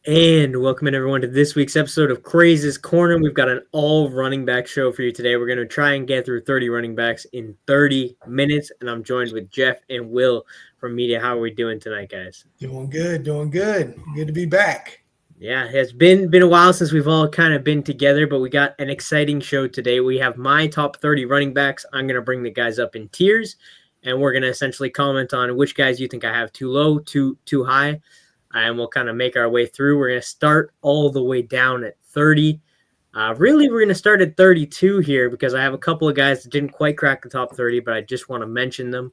And welcome in everyone to this week's episode of Craze's Corner. We've got an all running back show for you today. We're going to try and get through 30 running backs in 30 minutes. And I'm joined with Jeff and Will from Media. How are we doing tonight, guys? Doing good, doing good. Good to be back. Yeah, it's been a while since we've all kind of been together, but we got an exciting show today. We have my top 30 running backs. I'm going to bring the guys up in tiers, and we're going to essentially comment on which guys you think I have too low, too high. And we'll kind of make our way through. We're going to start all the way down at 30. Really, we're going to start at 32 here because I have a couple of guys that didn't quite crack the top 30, but I just want to mention them.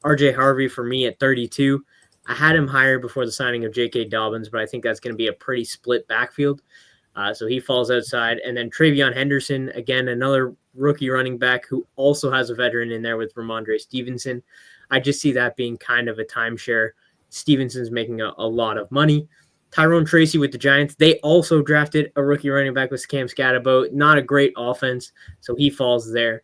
RJ Harvey for me at 32. I had him higher before the signing of J.K. Dobbins, but I think that's going to be a pretty split backfield. So he falls outside. And then Travion Henderson, again, another rookie running back who also has a veteran in there with Ramondre Stevenson. I just see that being kind of a timeshare. Stevenson's making a lot of money. Tyrone Tracy with the Giants. They also drafted a rookie running back with Cam Scatterbo. Not a great offense, so he falls there.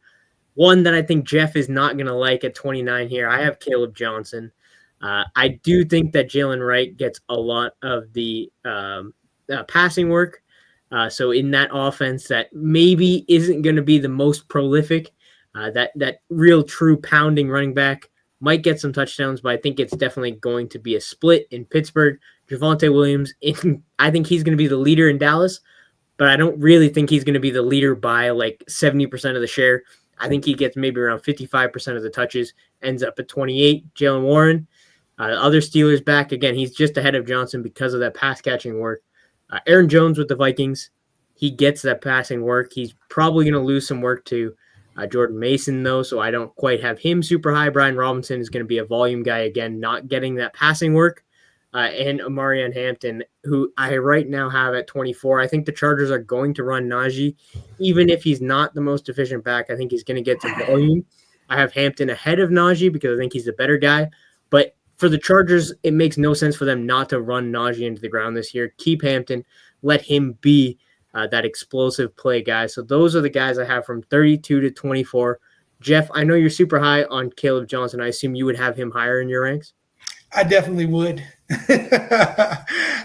One that I think Jeff is not going to like at 29 here, I have Caleb Johnson. I do think that Jalen Wright gets a lot of the passing work. So in that offense that maybe isn't going to be the most prolific, that real true pounding running back might get some touchdowns, but I think it's definitely going to be a split in Pittsburgh. Javonte Williams, I think he's going to be the leader in Dallas, but I don't really think he's going to be the leader by like 70% of the share. I think he gets maybe around 55% of the touches, ends up at 28. Jalen Warren, other Steelers back. Again, he's just ahead of Johnson because of that pass-catching work. Aaron Jones with the Vikings, he gets that passing work. He's probably going to lose some work to Jordan Mason, though, so I don't quite have him super high. Brian Robinson is going to be a volume guy again, not getting that passing work. And Amarian Hampton, who I right now have at 24. I think the Chargers are going to run Najee. Even if he's not the most efficient back, I think he's going to get some volume. I have Hampton ahead of Najee because I think he's the better guy. But for the Chargers, it makes no sense for them not to run Najee into the ground this year. Keep Hampton. Let him be that explosive play guy. So those are the guys I have from 32 to 24. Jeff, I know you're super high on Caleb Johnson. I assume you would have him higher in your ranks? I definitely would.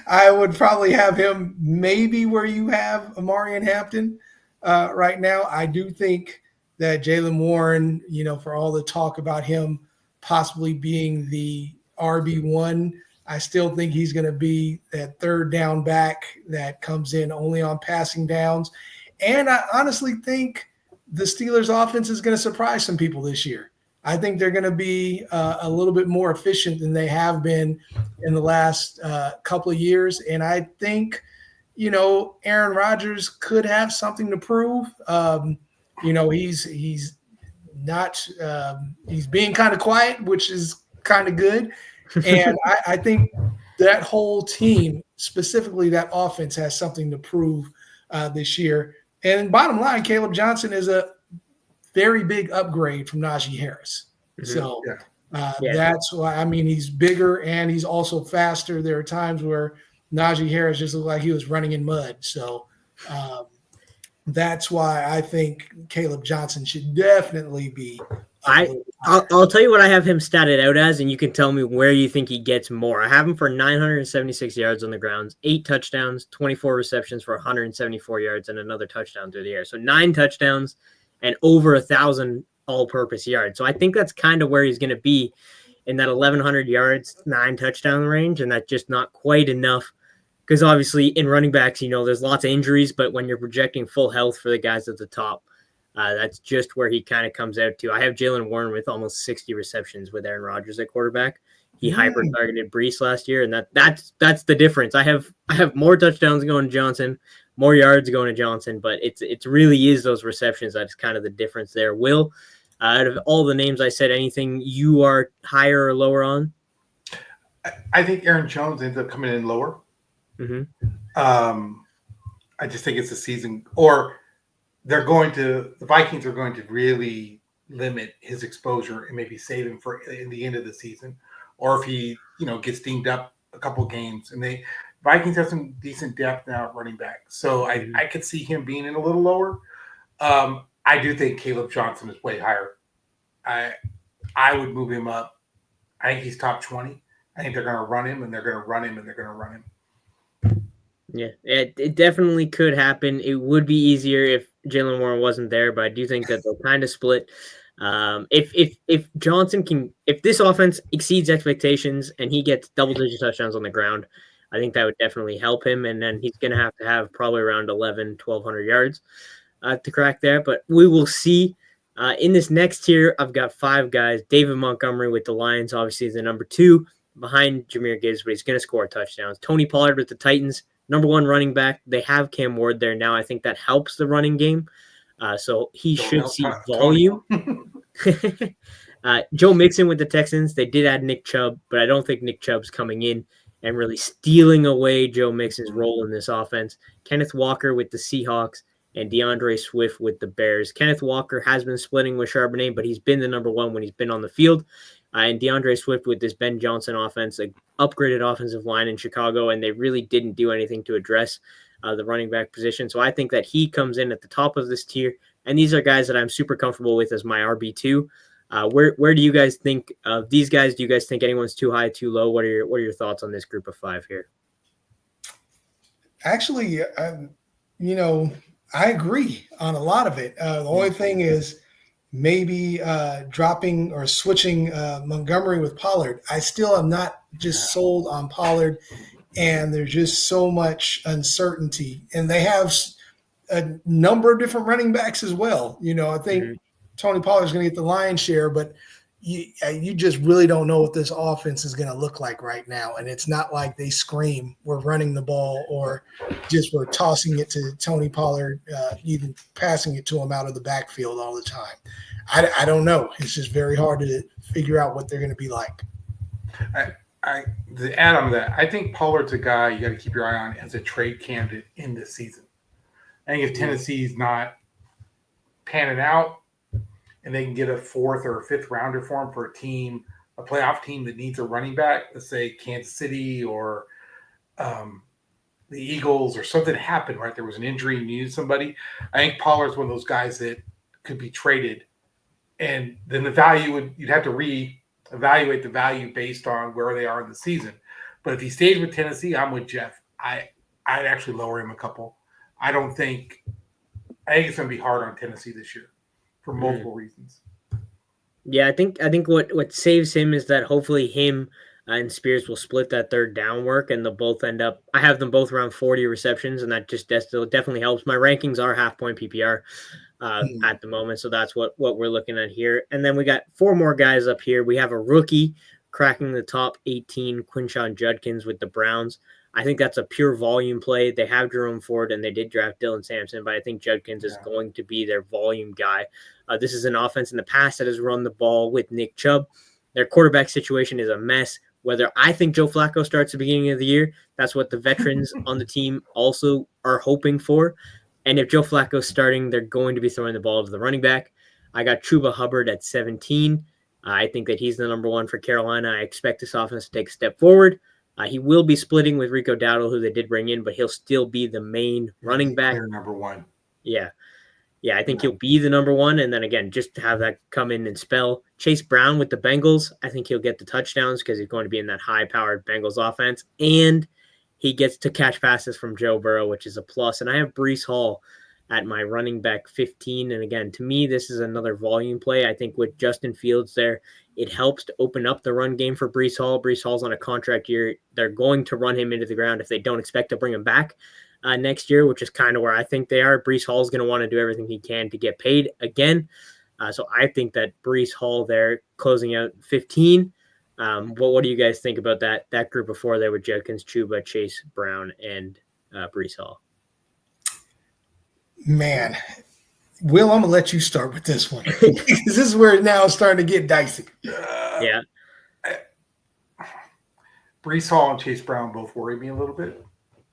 I would probably have him maybe where you have Amari and Hampton right now. I do think that Jalen Warren, for all the talk about him possibly being the RB1, I still think he's going to be that third down back that comes in only on passing downs. And I honestly think the Steelers offense is going to surprise some people this year. I think they're going to be a little bit more efficient than they have been in the last couple of years. And I think, Aaron Rodgers could have something to prove. He's not he's being kind of quiet, which is kind of good. And I think that whole team, specifically that offense, has something to prove this year. And bottom line, Caleb Johnson is a very big upgrade from Najee Harris. Mm-hmm. So that's why, he's bigger and he's also faster. There are times where Najee Harris just looked like he was running in mud. So that's why I think Caleb Johnson should definitely be. I'll tell you what I have him statted out as, and you can tell me where you think he gets more. I have him for 976 yards on the ground, 8 touchdowns, 24 receptions for 174 yards, and another touchdown through the air. So 9 touchdowns and over 1,000 all-purpose yards. So I think that's kind of where he's going to be in that 1,100 yards, 9 touchdown range, and that's just not quite enough because obviously in running backs, there's lots of injuries, but when you're projecting full health for the guys at the top, that's just where he kind of comes out to. I have Jalen Warren with almost 60 receptions with Aaron Rodgers at quarterback. He hyper-targeted Brees last year, and that's the difference. I have more touchdowns going to Johnson, more yards going to Johnson, but it really is those receptions that's kind of the difference there. Will, out of all the names I said, anything you are higher or lower on? I think Aaron Jones ends up coming in lower. Mm-hmm. I just think it's a season, or the Vikings are going to really limit his exposure and maybe save him for in the end of the season, or if he gets dinged up a couple games. And Vikings have some decent depth now at running back, so I could see him being in a little lower. I do think Caleb Johnson is way higher. I would move him up. I think he's top 20. I think they're going to run him, and they're going to run him, and they're going to run him. Yeah, it definitely could happen. It would be easier if Jalen Warren wasn't there, but I do think that they'll kind of split. If Johnson if this offense exceeds expectations and he gets double-digit touchdowns on the ground, I think that would definitely help him. And then he's going to have probably around 1,100 yards to crack there. But we will see. In this next tier, I've got 5 guys. David Montgomery with the Lions, obviously, is the number 2 behind Jahmyr Gibbs, but he's going to score touchdowns. Tony Pollard with the Titans, number 1 running back. They have Cam Ward there now. I think that helps the running game. So he should see volume. Joe Mixon with the Texans. They did add Nick Chubb, but I don't think Nick Chubb's coming in and really stealing away Joe Mixon's role in this offense. Kenneth Walker with the Seahawks and DeAndre Swift with the Bears. Kenneth Walker has been splitting with Charbonnet, but he's been the number 1 when he's been on the field. And DeAndre Swift with this Ben Johnson offense, an upgraded offensive line in Chicago, and they really didn't do anything to address the running back position. So I think that he comes in at the top of this tier, and these are guys that I'm super comfortable with as my RB2. Where do you guys think of these guys? Do you guys think anyone's too high, too low? What are your thoughts on this group of 5 here? Actually, I agree on a lot of it. The only thing is maybe dropping or switching Montgomery with Pollard. I still am not just sold on Pollard, and there's just so much uncertainty. And they have a number of different running backs as well. I think Tony Pollard's going to get the lion's share, but you just really don't know what this offense is going to look like right now. And it's not like they scream, we're running the ball, or just we're tossing it to Tony Pollard, even passing it to him out of the backfield all the time. I don't know. It's just very hard to figure out what they're going to be like. To add on that, I think Pollard's a guy you got to keep your eye on as a trade candidate in this season. I think if Tennessee's not panning out, and they can get a 4th or 5th rounder for him for a playoff team that needs a running back, let's say Kansas City or the Eagles, or something happened, right? There was an injury, you needed somebody. I think Pollard's one of those guys that could be traded, and then the value you'd have to reevaluate the value based on where they are in the season. But if he stays with Tennessee, I'm with Jeff. I'd actually lower him a couple. I think it's going to be hard on Tennessee this year, for multiple reasons. Yeah, I think what saves him is that hopefully him and Spears will split that third down work, and they'll both end up. I have them both around 40 receptions, and that just definitely helps. My rankings are half-point PPR at the moment, so that's what we're looking at here. And then we got 4 more guys up here. We have a rookie cracking the top 18, Quinshon Judkins with the Browns. I think that's a pure volume play. They have Jerome Ford, and they did draft Dylan Sampson, but I think Judkins is going to be their volume guy. This is an offense in the past that has run the ball with Nick Chubb. Their quarterback situation is a mess. Whether I think Joe Flacco starts at the beginning of the year, that's what the veterans on the team also are hoping for. And if Joe Flacco's starting, they're going to be throwing the ball to the running back. I got Chuba Hubbard at 17. I think that he's the number 1 for Carolina. I expect this offense to take a step forward. He will be splitting with Rico Dowdle, who they did bring in, but he'll still be the main running back. Clear number 1. Yeah, I think he'll be the number 1. And then again, just to have that come in and spell. Chase Brown with the Bengals, I think he'll get the touchdowns because he's going to be in that high-powered Bengals offense. And he gets to catch passes from Joe Burrow, which is a plus. And I have Breece Hall at my running back 15. And again, to me, this is another volume play. I think with Justin Fields there, it helps to open up the run game for Breece Hall. Breece Hall's on a contract year. They're going to run him into the ground if they don't expect to bring him back next year, which is kind of where I think they are. Breece Hall's going to want to do everything he can to get paid again. So I think that Breece Hall there closing out 15. What do you guys think about that group of 4 there with Judkins, Chuba, Chase Brown, and Breece Hall? Man, Will, I'm going to let you start with this one. This is where now it's starting to get dicey. Yeah. Breece Hall and Chase Brown both worry me a little bit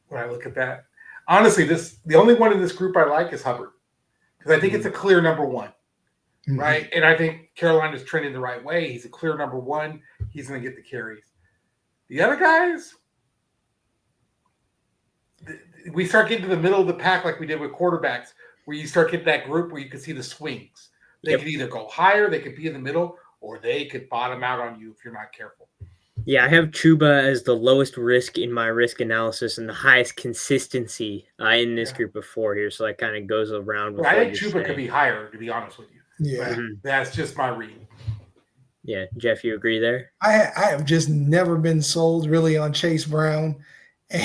when I look at that. Honestly, the only one in this group I like is Hubbard, because I think it's a clear number 1, right? And I think Carolina's trending the right way. He's a clear number 1. He's going to get the carries. The other guys, we start getting to the middle of the pack like we did with quarterbacks, where you start getting that group where you can see the swings. They could either go higher, they could be in the middle, or they could bottom out on you if you're not careful. Yeah, I have Chuba as the lowest risk in my risk analysis and the highest consistency in this group of 4 here. So that kind of goes around with I what think you're Chuba could saying. be higher, to be honest with you. Yeah. But that's just my read. Yeah, Jeff, you agree there? I have just never been sold really on Chase Brown. And,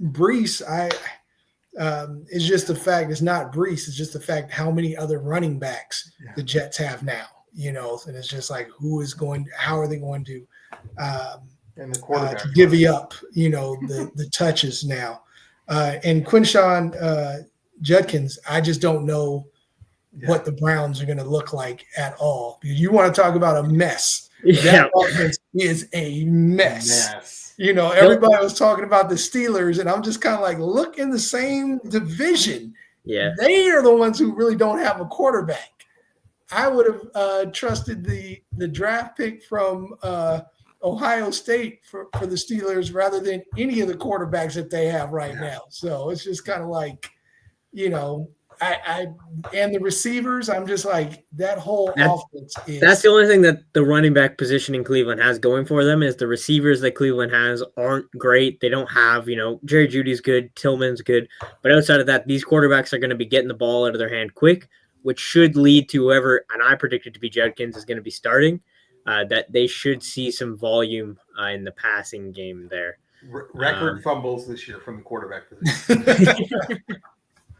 Brees, it's just the fact it's not Brees. It's just the fact how many other running backs the Jets have now, and it's just like how are they going to And the quarterback to divvy up, the touches now. And Quinshawn Judkins, I just don't know what the Browns are going to look like at all. You want to talk about a mess. That offense is a mess. Everybody was talking about the Steelers, and I'm just kind of like, look in the same division. Yeah. They are the ones who really don't have a quarterback. I would have trusted the draft pick from Ohio State for the Steelers rather than any of the quarterbacks that they have right now. So it's just kind of like, I and the receivers, I'm just like that whole offense is. That's the only thing that the running back position in Cleveland has going for them is the receivers that Cleveland has aren't great. They don't have, Jerry Jeudy's good, Tillman's good, but outside of that, these quarterbacks are going to be getting the ball out of their hand quick, which should lead to whoever, and I predicted to be Judkins, is going to be starting. That they should see some volume in the passing game there. Record fumbles this year from the quarterback position.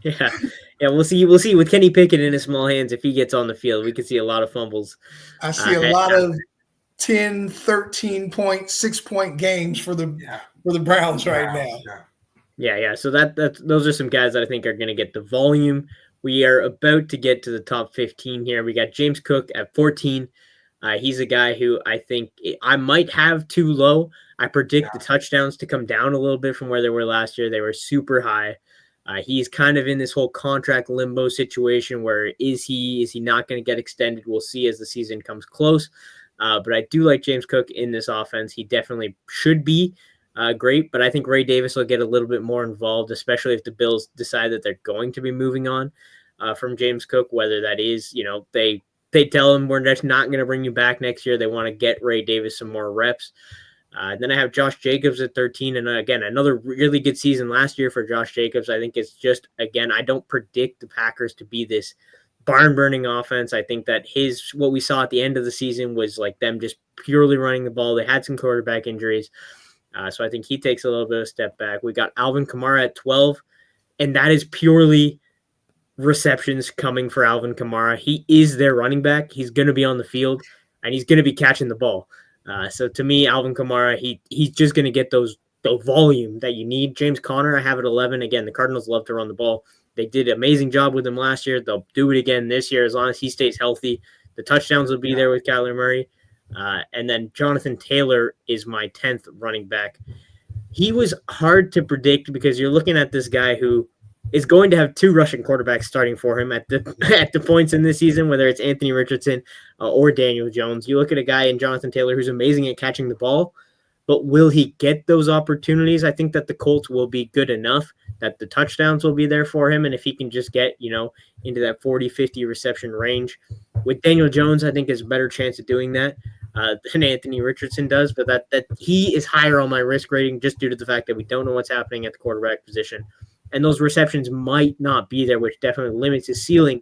Yeah, we'll see. We'll see with Kenny Pickett in his small hands. If he gets on the field, we could see a lot of fumbles. I see a lot of 10, 13 point, 6-point games for the Browns right now. Yeah. So those are some guys that I think are going to get the volume. We are about to get to the top 15 here. We got James Cook at 14. He's a guy who I think I might have too low. I predict the touchdowns to come down a little bit from where they were last year. They were super high. He's kind of in this whole contract limbo situation where is he not going to get extended? We'll see as the season comes close. But I do like James Cook in this offense. He definitely should be great, but I think Ray Davis will get a little bit more involved, especially if the Bills decide that they're going to be moving on from James Cook, whether that is, they tell him we're just not going to bring you back next year. They want to get Ray Davis some more reps. Then I have Josh Jacobs at 13. And again, another really good season last year for Josh Jacobs. I think it's just, again, I don't predict the Packers to be this barn-burning offense. I think that what we saw at the end of the season was like them just purely running the ball. They had some quarterback injuries. So I think he takes a little bit of a step back. We got Alvin Kamara at 12. And that is purely receptions coming for Alvin Kamara. He is their running back. He's going to be on the field, and he's going to be catching the ball. So to me, Alvin Kamara, he's just going to get the volume that you need. James Conner, I have at 11. Again, the Cardinals love to run the ball. They did an amazing job with him last year. They'll do it again this year as long as he stays healthy. The touchdowns will be there with Kyler Murray. And then Jonathan Taylor is my 10th running back. He was hard to predict because you're looking at this guy who is going to have 2 Russian quarterbacks starting for him at the points in this season, whether it's Anthony Richardson or Daniel Jones. You look at a guy in Jonathan Taylor who's amazing at catching the ball, but will he get those opportunities? I think that the Colts will be good enough that the touchdowns will be there for him, and if he can just get, into that 40, 50 reception range. With Daniel Jones, I think there's a better chance of doing that than Anthony Richardson does, but that he is higher on my risk rating just due to the fact that we don't know what's happening at the quarterback position. And those receptions might not be there, which definitely limits his ceiling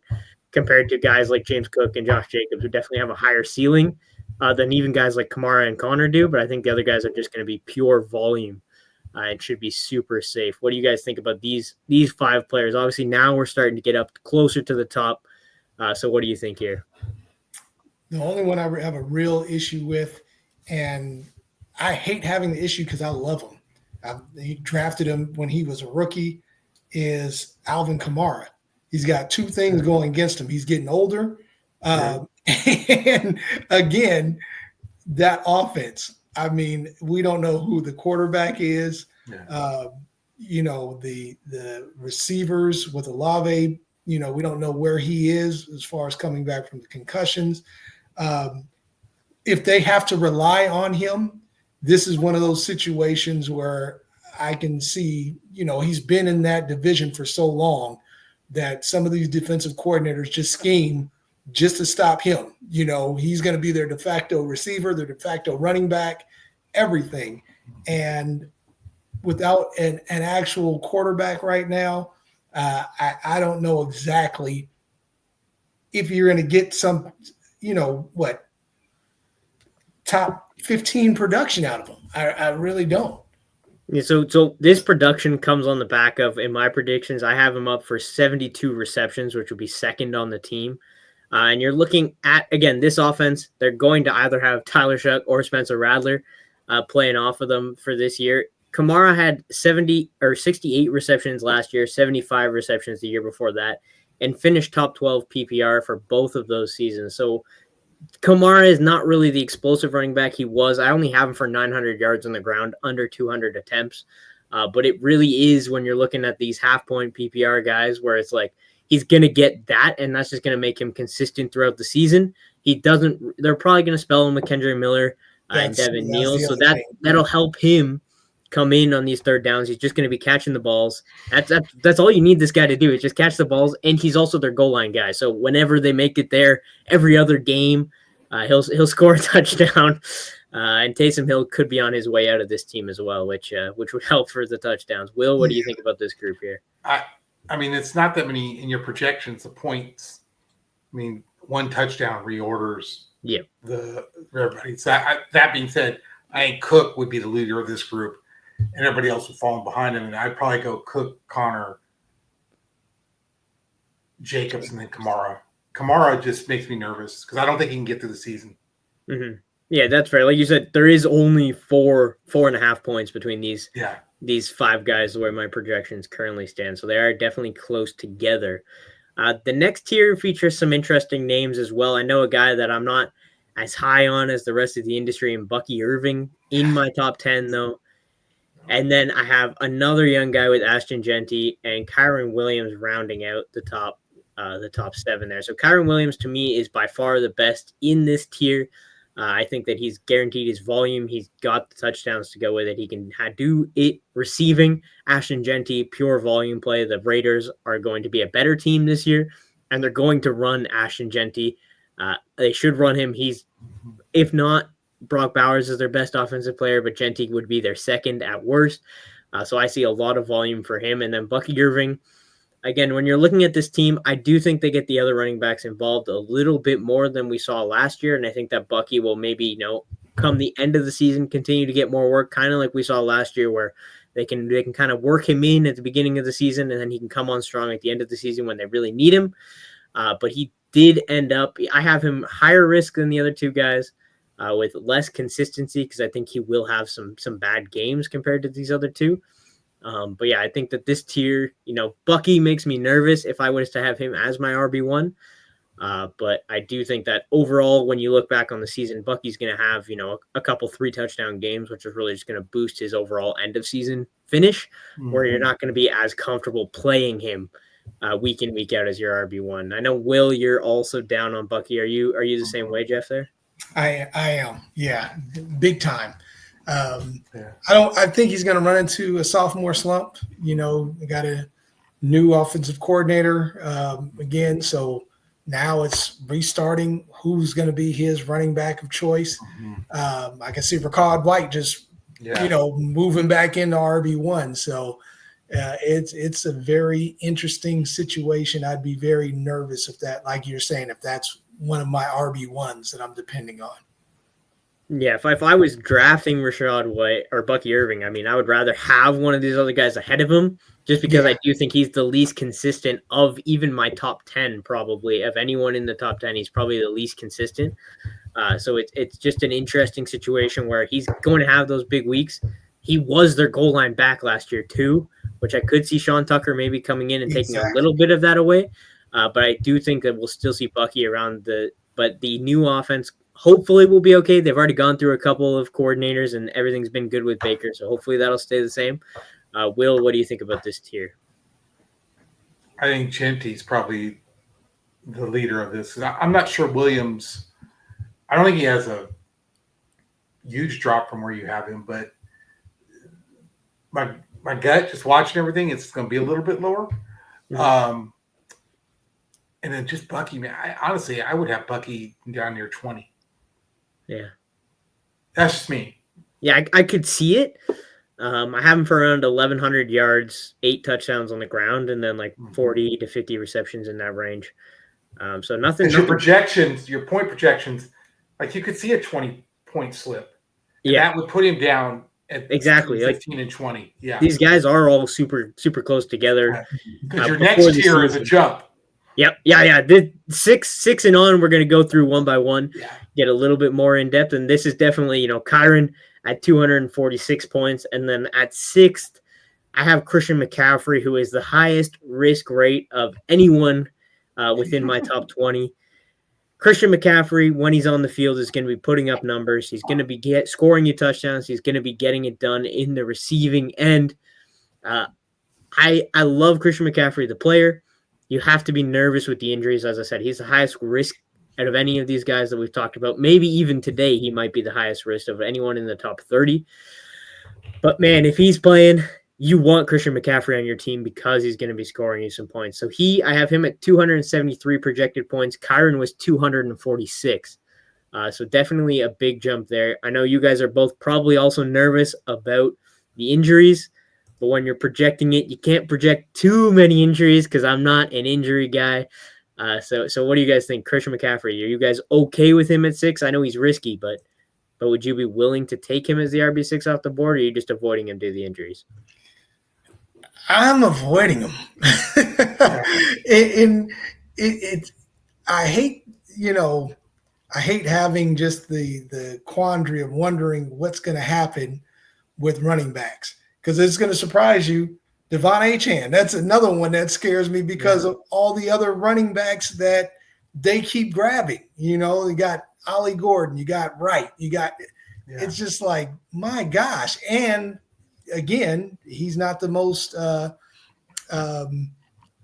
compared to guys like James Cook and Josh Jacobs, who definitely have a higher ceiling than even guys like Kamara and Connor do. But I think the other guys are just going to be pure volume and should be super safe. What do you guys think about these 5 players? Obviously, now we're starting to get up closer to the top. So what do you think here? The only one I have a real issue with, and I hate having the issue because I love him. He drafted him when he was a rookie, is Alvin Kamara. He's got 2 things going against him. He's getting older. And again, that offense, I mean, we don't know who the quarterback is. The receivers with Olave, we don't know where he is as far as coming back from the concussions. If they have to rely on him, this is one of those situations where I can see, he's been in that division for so long that some of these defensive coordinators just scheme just to stop him. He's going to be their de facto receiver, their de facto running back, everything. And without an actual quarterback right now, I don't know exactly if you're going to get some, top 15 production out of him. I really don't. Yeah, so this production comes on the back of, in my predictions, I have him up for 72 receptions, which would be second on the team. And you're looking at, again, this offense, they're going to either have Tyler Shuck or Spencer Rattler playing off of them for this year. Kamara had 68 receptions last year, 75 receptions the year before that, and finished top 12 PPR for both of those seasons. So Kamara is not really the explosive running back he was. I only have him for 900 yards on the ground, under 200 attempts. But it really is when you're looking at these half-point PPR guys where it's like he's going to get that, and that's just going to make him consistent throughout the season. They're probably going to spell him with Kendrick Miller and Devon Neal, so that'll help him come in on these third downs. He's just going to be catching the balls. That's all you need this guy to do is just catch the balls, and he's also their goal line guy. So whenever they make it there, every other game, he'll score a touchdown. And Taysom Hill could be on his way out of this team as well, which would help for the touchdowns. Will, what do you think about this group here? I mean, it's not that many in your projections of points. I mean, one touchdown reorders everybody. So that being said, I think Cook would be the leader of this group, and everybody else would fall behind him. And I'd probably go Cook, Connor, Jacobs, and then Kamara. Kamara just makes me nervous because I don't think he can get through the season. Mm-hmm. Yeah, that's fair. Like you said, there is only 4.5 points between these five guys where my projections currently stand. So they are definitely close together. The next tier features some interesting names as well. I know a guy that I'm not as high on as the rest of the industry, and Bucky Irving in my top 10, though. And then I have another young guy with Ashton Genty and Kyron Williams rounding out the top 7 there. So Kyron Williams, to me, is by far the best in this tier. I think that he's guaranteed his volume. He's got the touchdowns to go with it. He can do it receiving. Ashton Genty, pure volume play. The Raiders are going to be a better team this year, and they're going to run Ashton Genty. They should run him. He's, if not, Brock Bowers is their best offensive player, but Genty would be their second at worst. So I see a lot of volume for him. And then Bucky Irving, again, when you're looking at this team, I do think they get the other running backs involved a little bit more than we saw last year. And I think that Bucky will maybe, come the end of the season, continue to get more work, kind of like we saw last year where they can kind of work him in at the beginning of the season, and then he can come on strong at the end of the season when they really need him. But he did end up, I have him higher risk than the other two guys with less consistency because I think he will have some bad games compared to these other two. But yeah, I think that this tier, Bucky makes me nervous if I was to have him as my RB1. But I do think that overall, when you look back on the season, Bucky's going to have, a couple 3 touchdown games, which is really just going to boost his overall end of season finish, where you're not going to be as comfortable playing him week in, week out as your RB1. I know, Will, you're also down on Bucky. Are you the same way, Jeff, there? I am. Yeah. Big time. I think he's going to run into a sophomore slump. They got a new offensive coordinator again. So now it's restarting who's going to be his running back of choice. I can see Rachaad White just, moving back into RB1. So it's a very interesting situation. I'd be very nervous if that, like you're saying, if that's one of my RB1s that I'm depending on. Yeah, if I was drafting Rachaad White or Bucky Irving, I would rather have one of these other guys ahead of him, just because I do think he's the least consistent of even my top 10, probably. Of anyone in the top 10, he's probably the least consistent. So it's just an interesting situation where he's going to have those big weeks. He was their goal line back last year too, which I could see Sean Tucker maybe coming in and taking a little bit of that away. But I do think that we'll still see Bucky around but the new offense hopefully will be okay. They've already gone through a couple of coordinators and everything's been good with Baker. So hopefully that'll stay the same. Will, what do you think about this tier? I think Genty's probably the leader of this. I'm not sure Williams. I don't think he has a huge drop from where you have him, but my gut, just watching everything, it's going to be a little bit lower. And then just Bucky, man. Honestly, I would have Bucky down near 20. Yeah. That's just me. Yeah, I could see it. I have him for around 1,100 yards, 8 touchdowns on the ground, and then like 40 to 50 receptions in that range. So nothing. Your projections, your point projections, like you could see a 20-point slip. And that would put him down at exactly 15 and 20. Yeah. These guys are all super, super close together. Because your next tier is a jump. Yep. Yeah. The six and on, we're going to go through one by one, get a little bit more in depth. And this is definitely, Kyron at 246 points. And then at 6th, I have Christian McCaffrey, who is the highest risk rate of anyone within my top 20. Christian McCaffrey, when he's on the field, is going to be putting up numbers. He's going to be scoring you touchdowns. He's going to be getting it done in the receiving end. I love Christian McCaffrey, the player. You have to be nervous with the injuries. As I said, he's the highest risk out of any of these guys that we've talked about. Maybe even today, he might be the highest risk of anyone in the top 30. But, man, if he's playing, you want Christian McCaffrey on your team because he's going to be scoring you some points. So I have him at 273 projected points. Kyron was 246. So definitely a big jump there. I know you guys are both probably also nervous about the injuries. But when you're projecting it, you can't project too many injuries because I'm not an injury guy. So what do you guys think? Christian McCaffrey, are you guys okay with him at 6? I know he's risky, but would you be willing to take him as the RB6 off the board, or are you just avoiding him due to the injuries? I'm avoiding him. I hate having just the quandary of wondering what's going to happen with running backs. Because it's going to surprise you. Devon Achane, that's another one that scares me because of all the other running backs that they keep grabbing. You got Ollie Gordon, you got Wright, it's just like, my gosh. And again, he's not the most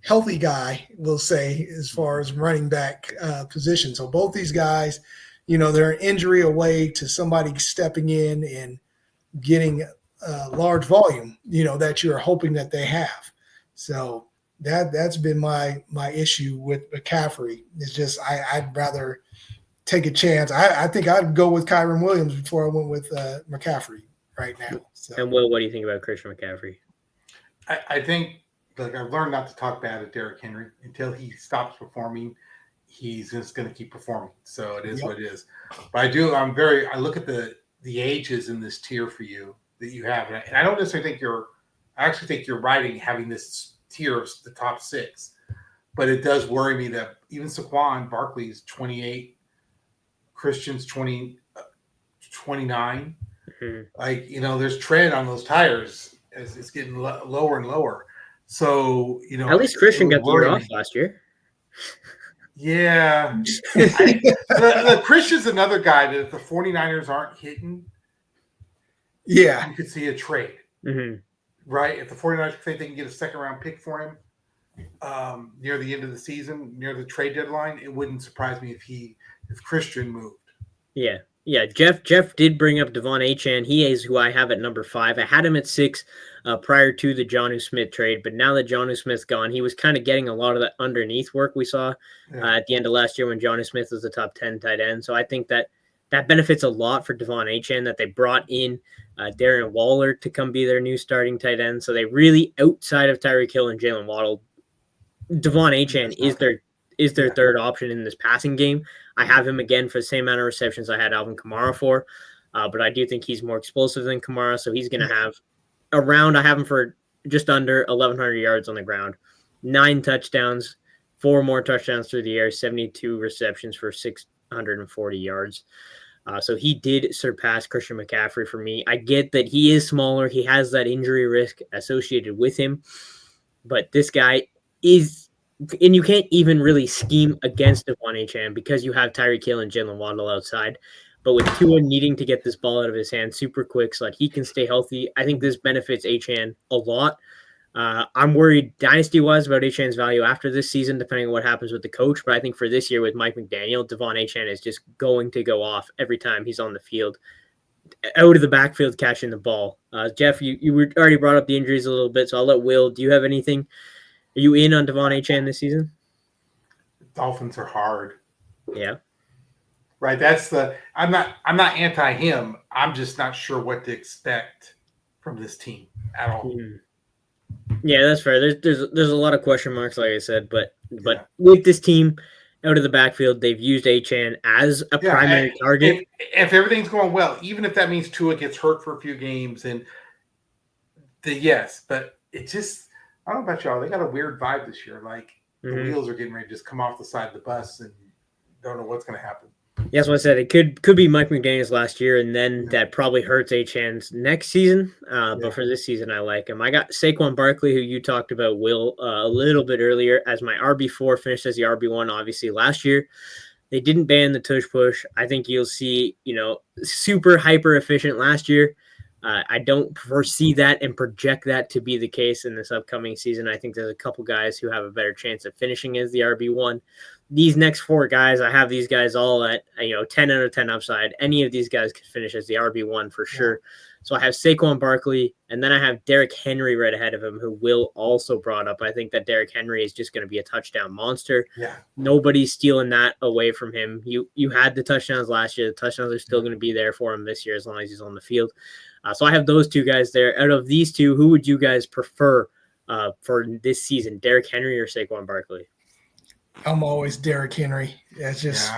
healthy guy, we'll say, as far as running back position. So both these guys, they're an injury away to somebody stepping in and getting large volume, that you're hoping that they have. So that's been my issue with McCaffrey. It's just I'd rather take a chance. I think I'd go with Kyron Williams before I went with McCaffrey right now. So. And Will, what do you think about Christian McCaffrey? I think I've learned not to talk bad at Derrick Henry. Until he stops performing, he's just going to keep performing. So it is what it is. But I look at the ages in this tier for you that you have. And I don't necessarily think I actually think you're right in having this tier of the top 6. But it does worry me that even Saquon, Barkley's 28, Christian's 29. Mm-hmm. There's tread on those tires as it's getting lower and lower. So, at least Christian got the year off last year. Yeah. the Christian's another guy that if the 49ers aren't hitting, you could see a trade. Mm-hmm. Right? If the 49ers think they can get a second-round pick for him near the end of the season, near the trade deadline, it wouldn't surprise me if Christian moved. Yeah. Yeah, Jeff did bring up Devon Achane. He is who I have at number 5. I had him at 6 prior to the Jonnu Smith trade, but now that Jonnu Smith's gone, he was kind of getting a lot of that underneath work we saw at the end of last year when Jonnu Smith was the top 10 tight end. So I think that benefits a lot for Devon Achane that they brought in Darren Waller to come be their new starting tight end. So they really, outside of Tyreek Hill and Jalen Waddle, Devon Achane is their third option in this passing game. I have him again for the same amount of receptions I had Alvin Kamara for, but I do think he's more explosive than Kamara, so he's going to have I have him for just under 1,100 yards on the ground, 9 touchdowns, 4 more touchdowns through the air, 72 receptions for 640 yards. So he did surpass Christian McCaffrey for me. I get that he is smaller. He has that injury risk associated with him, but this guy is – and you can't even really scheme against Devon Achane because you have Tyreek Hill and Jalen Waddle outside. But with Tua needing to get this ball out of his hand super quick so that he can stay healthy, I think this benefits Achane a lot. I'm worried dynasty-wise about Achane's value after this season, depending on what happens with the coach. But I think for this year with Mike McDaniel, Devon Achane is just going to go off every time he's on the field, out of the backfield catching the ball. Jeff, you already brought up the injuries a little bit, so I'll let Will. Do you have anything? Are you in on Devon Achane this season? Dolphins are hard. Yeah. Right. I'm not anti him. I'm just not sure what to expect from this team at all. Mm. Yeah, that's fair. There's a lot of question marks, like I said, but Yeah. with this team out of the backfield, they've used Achane as a primary target. If everything's going well, even if that means Tua gets hurt for a few games, but it just, I don't know about y'all, they got a weird vibe this year. Like the wheels are getting ready to just come off the side of the bus and don't know what's going to happen. Yeah, that's what I said. It could be Mike McDaniels last year, and then that probably hurts Achane's next season. But for this season, I like him. I got Saquon Barkley, who you talked about, Will, a little bit earlier, as my RB4, finished as the RB1, obviously, last year. They didn't ban the tush push. I think you'll see, super hyper efficient last year. I don't foresee that and project that to be the case in this upcoming season. I think there's a couple guys who have a better chance of finishing as the RB1. These next 4 guys, I have these guys all at 10 out of 10 upside. Any of these guys could finish as the RB1 for sure. So I have Saquon Barkley, and then I have Derrick Henry right ahead of him, who Will also brought up. I think that Derrick Henry is just going to be a touchdown monster. Yeah. Nobody's stealing that away from him. You had the touchdowns last year. The touchdowns are still going to be there for him this year as long as he's on the field. So I have those 2 guys there. Out of these 2, who would you guys prefer for this season, Derrick Henry or Saquon Barkley? I'm always Derrick Henry. That's just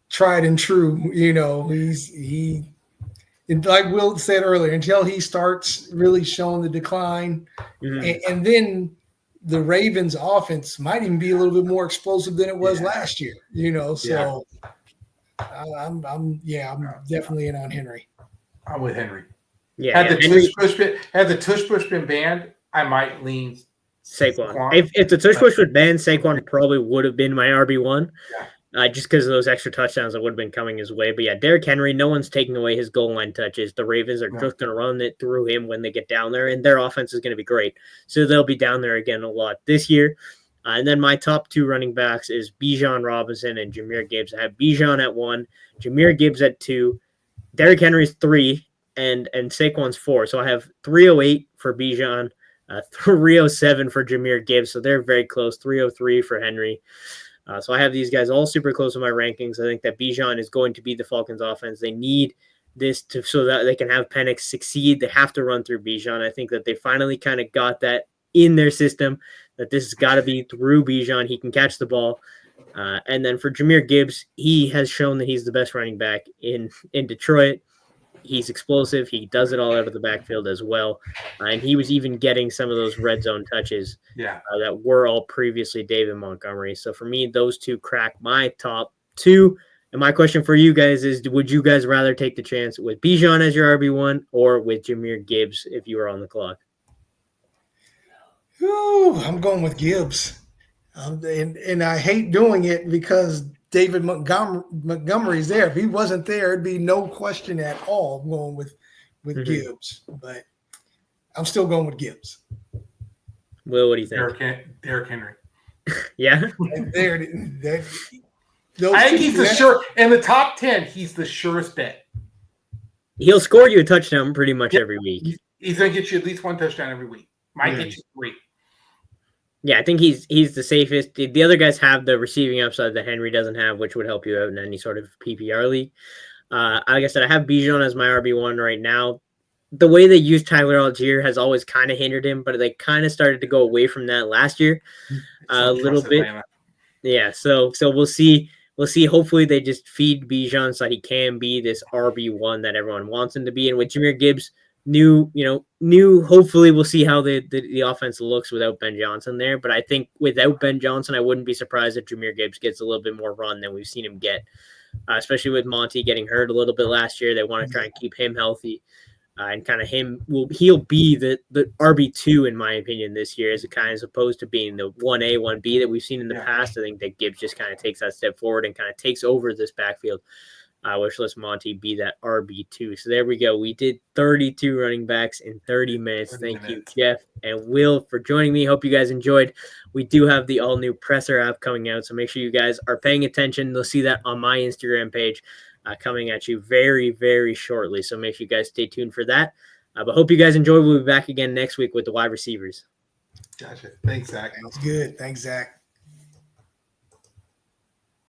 tried and true. He like Will said earlier, until he starts really showing the decline, and then the Ravens' offense might even be a little bit more explosive than it was last year. So I'm definitely in on Henry. I'm with Henry. Yeah. Had the tush push been banned, I might lean Saquon. If the tush push was banned, Saquon probably would have been my RB1. Just because of those extra touchdowns that would have been coming his way. But yeah, Derrick Henry, no one's taking away his goal line touches. The Ravens are just going to run it through him when they get down there, and their offense is going to be great. So they'll be down there again a lot this year. And then my top 2 running backs is Bijan Robinson and Jahmyr Gibbs. I have Bijan at 1, Jahmyr Gibbs at 2, Derrick Henry's 3, and Saquon's 4. So I have 308 for Bijan, 307 for Jahmyr Gibbs. So they're very close. 303 for Henry. So I have these guys all super close in my rankings. I think that Bijan is going to be the Falcons' offense. They need this so that they can have Penix succeed. They have to run through Bijan. I think that they finally kind of got that in their system, that this has got to be through Bijan. He can catch the ball. And then for Jahmyr Gibbs, he has shown that he's the best running back in Detroit. He's explosive. He does it all out of the backfield as well. And he was even getting some of those red zone touches that were all previously David Montgomery. So for me, those 2 crack my top 2. And my question for you guys is, would you guys rather take the chance with Bijan as your RB1 or with Jahmyr Gibbs if you were on the clock? Ooh, I'm going with Gibbs. And I hate doing it because David Montgomery's there. If he wasn't there, it'd be no question at all going with Gibbs. But I'm still going with Gibbs. Will, what do you think? Derrick Henry. Yeah. I think he's the sure in the top 10. He's the surest bet. He'll score you a touchdown pretty much every week. He's going to get you at least 1 touchdown every week. Might get you 3. Yeah, I think he's the safest. The other guys have the receiving upside that Henry doesn't have, which would help you out in any sort of PPR league. Like I said, I have Bijan as my RB1 right now. The way they use Tyler Algier has always kind of hindered him, but they kind of started to go away from that last year a little bit. Atlanta. Yeah, so we'll see. We'll see. Hopefully, they just feed Bijan so that he can be this RB1 that everyone wants him to be. And with Jahmyr Gibbs, new. Hopefully, we'll see how the offense looks without Ben Johnson there. But I think without Ben Johnson, I wouldn't be surprised if Jahmyr Gibbs gets a little bit more run than we've seen him get, especially with Monty getting hurt a little bit last year. They want to try and keep him healthy, and kind of he'll be the RB2 in my opinion this year, as opposed to being the 1A, 1B that we've seen in the past. I think that Gibbs just kind of takes that step forward and kind of takes over this backfield. Which lets Monty be that RB2. So there we go. We did 32 running backs in 30 minutes. Thank you, Jeff and Will, for joining me. Hope you guys enjoyed. We do have the all-new Presser app coming out, so make sure you guys are paying attention. You'll see that on my Instagram page coming at you very, very shortly. So make sure you guys stay tuned for that. But hope you guys enjoy. We'll be back again next week with the wide receivers. Gotcha. Thanks, Zach. That's good. Thanks, Zach.